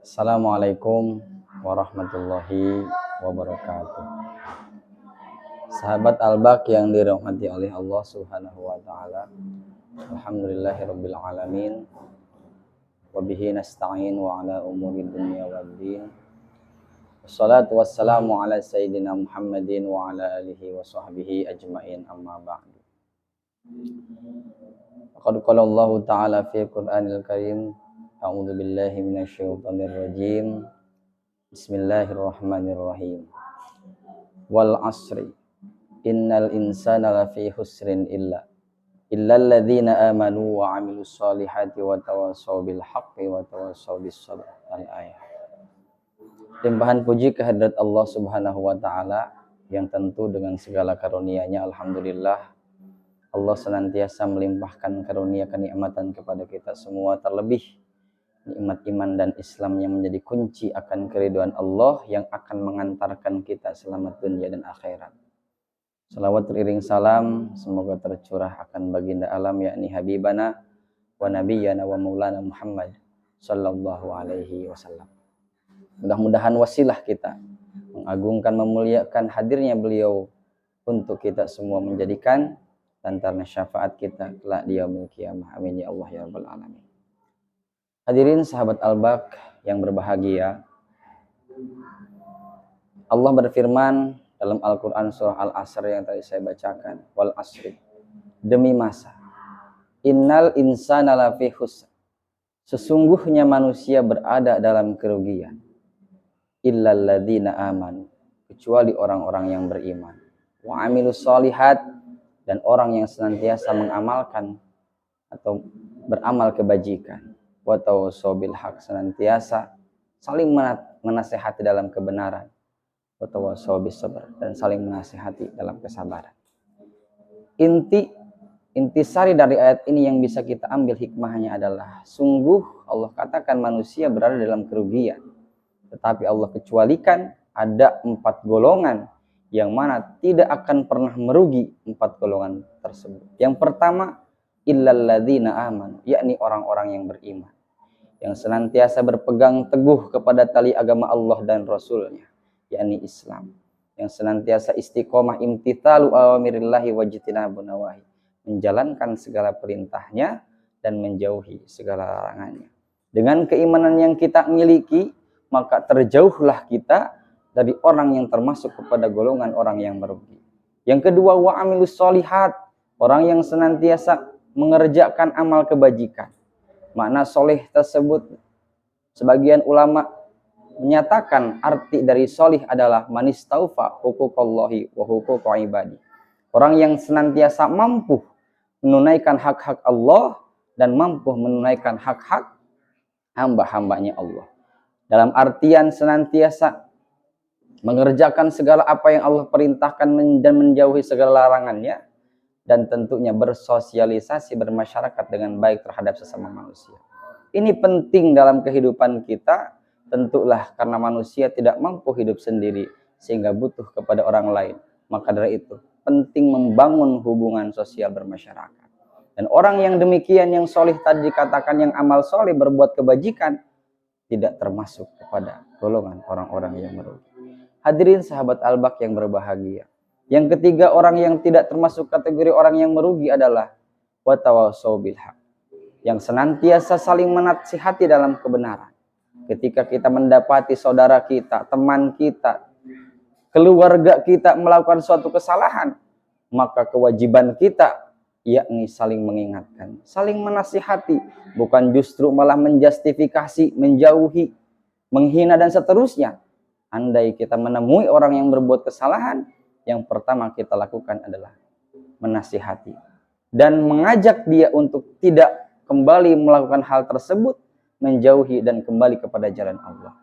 Assalamualaikum warahmatullahi wabarakatuh. Sahabat Albaq yang dirahmati oleh Allah Subhanahu wa taala. Alhamdulillahirabbil alamin. Wa bihi nasta'in wa ala umuri dunya waddin. Wassalatu wassalamu ala sayyidina Muhammadin wa ala alihi wa sahbihi ajmain, amma ba'du. Qad qala Allah ta'ala fi Qur'anil Karim, a'udzu billahi minasyaitonir rajim. Bismillahirrahmanirrahim. Wal 'asri innal insana lafi khusrin illal ladzina amanu wa 'amilus solihati wa tawassaw bil haqqi wa tawassaw bis sabr. Al-ayat. Limpahan puji kehadirat Allah Subhanahu wa taala yang tentu dengan segala karunia-Nya, alhamdulillah Allah senantiasa melimpahkan karunia kenikmatan kepada kita semua, terlebih nikmat iman dan Islam yang menjadi kunci akan keridhaan Allah yang akan mengantarkan kita selamat dunia dan akhirat. Salawat beriring salam semoga tercurah akan baginda alam, yakni Habibana wa Nabiyyana wa Maulana Muhammad sallallahu alaihi wasallam. Mudah-mudahan wasilah kita mengagungkan, memuliakan hadirnya beliau untuk kita semua, menjadikan lantaran syafaat kita kelak di yaumil qiyamah. Amin ya Allah ya rabbal alamin. Hadirin sahabat Albaq yang berbahagia, Allah berfirman dalam Al-Quran surah Al-Asr yang tadi saya bacakan, wal asri, demi masa, innal insana lafi khusr, sesungguhnya manusia berada dalam kerugian, illal ladzina amanu, kecuali orang-orang yang beriman, wa amilus solihat, dan orang yang senantiasa mengamalkan atau beramal kebajikan, wa tawassaw bil haq, senantiasa saling menasihati dalam kebenaran, wa tawassaw bis sabr, dan saling menasihati dalam kesabaran. Intisari dari ayat ini yang bisa kita ambil hikmahnya adalah, sungguh Allah katakan manusia berada dalam kerugian, tetapi Allah kecualikan ada 4 golongan yang mana tidak akan pernah merugi 4 golongan tersebut. Yang pertama, illal ladzina amanu, yakni orang-orang yang beriman, yang senantiasa berpegang teguh kepada tali agama Allah dan Rasulnya, yakni Islam, yang senantiasa istiqomah imtithalu awamirillahi wajtinabun nawahi, menjalankan segala perintahnya dan menjauhi segala larangannya. Dengan keimanan yang kita miliki, maka terjauhlah kita dari orang yang termasuk kepada golongan orang yang merugi. Yang kedua, wa amilus solihat, orang yang senantiasa mengerjakan amal kebajikan. Makna soleh tersebut, sebagian ulama menyatakan arti dari solih adalah manistaufa huquqallahi wa huquq ibadi, orang yang senantiasa mampu menunaikan hak-hak Allah dan mampu menunaikan hak-hak hamba-hambanya Allah. Dalam artian senantiasa mengerjakan segala apa yang Allah perintahkan dan menjauhi segala larangannya, dan tentunya bersosialisasi, bermasyarakat dengan baik terhadap sesama manusia. Ini penting dalam kehidupan kita, tentulah karena manusia tidak mampu hidup sendiri sehingga butuh kepada orang lain. Maka dari itu penting membangun hubungan sosial bermasyarakat. Dan orang yang demikian, yang solih tadi dikatakan, yang amal soleh berbuat kebajikan, tidak termasuk kepada golongan orang-orang yang merugi. Hadirin sahabat Albaq yang berbahagia. Yang ketiga, orang yang tidak termasuk kategori orang yang merugi adalah wa tawassaw bil haq, yang senantiasa saling menasihati dalam kebenaran. Ketika kita mendapati saudara kita, teman kita, keluarga kita melakukan suatu kesalahan, maka kewajiban kita yakni saling mengingatkan, saling menasihati, bukan justru malah menjustifikasi, menjauhi, menghina dan seterusnya. Andai kita menemui orang yang berbuat kesalahan, yang pertama kita lakukan adalah menasihati dan mengajak dia untuk tidak kembali melakukan hal tersebut, menjauhi dan kembali kepada jalan Allah.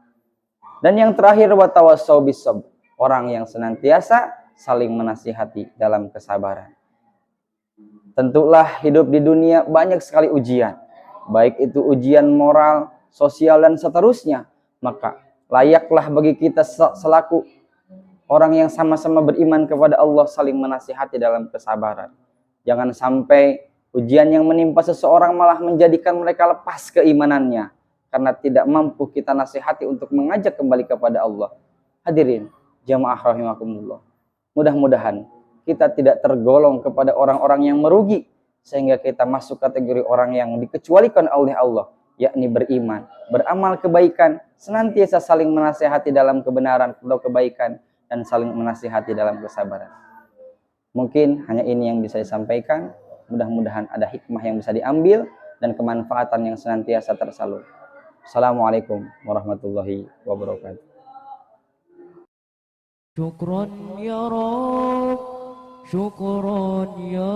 Dan yang terakhir, wa tawassaw bis sabr, orang yang senantiasa saling menasihati dalam kesabaran. Tentulah hidup di dunia banyak sekali ujian, baik itu ujian moral, sosial dan seterusnya. Maka layaklah bagi kita selaku orang yang sama-sama beriman kepada Allah saling menasihati dalam kesabaran. Jangan sampai ujian yang menimpa seseorang malah menjadikan mereka lepas keimanannya. karena tidak mampu kita nasihati untuk mengajak kembali kepada Allah. Hadirin jamaah rahimakumullah, mudah-mudahan kita tidak tergolong kepada orang-orang yang merugi sehingga kita masuk kategori orang yang dikecualikan oleh Allah, yakni beriman, beramal kebaikan, senantiasa saling menasihati dalam kebenaran atau kebaikan, dan saling menasihati dalam kesabaran. Mungkin hanya ini yang bisa disampaikan. Mudah-mudahan ada hikmah yang bisa diambil dan kemanfaatan yang senantiasa tersalur. Assalamualaikum warahmatullahi wabarakatuh. Syukron ya Rabb, syukron ya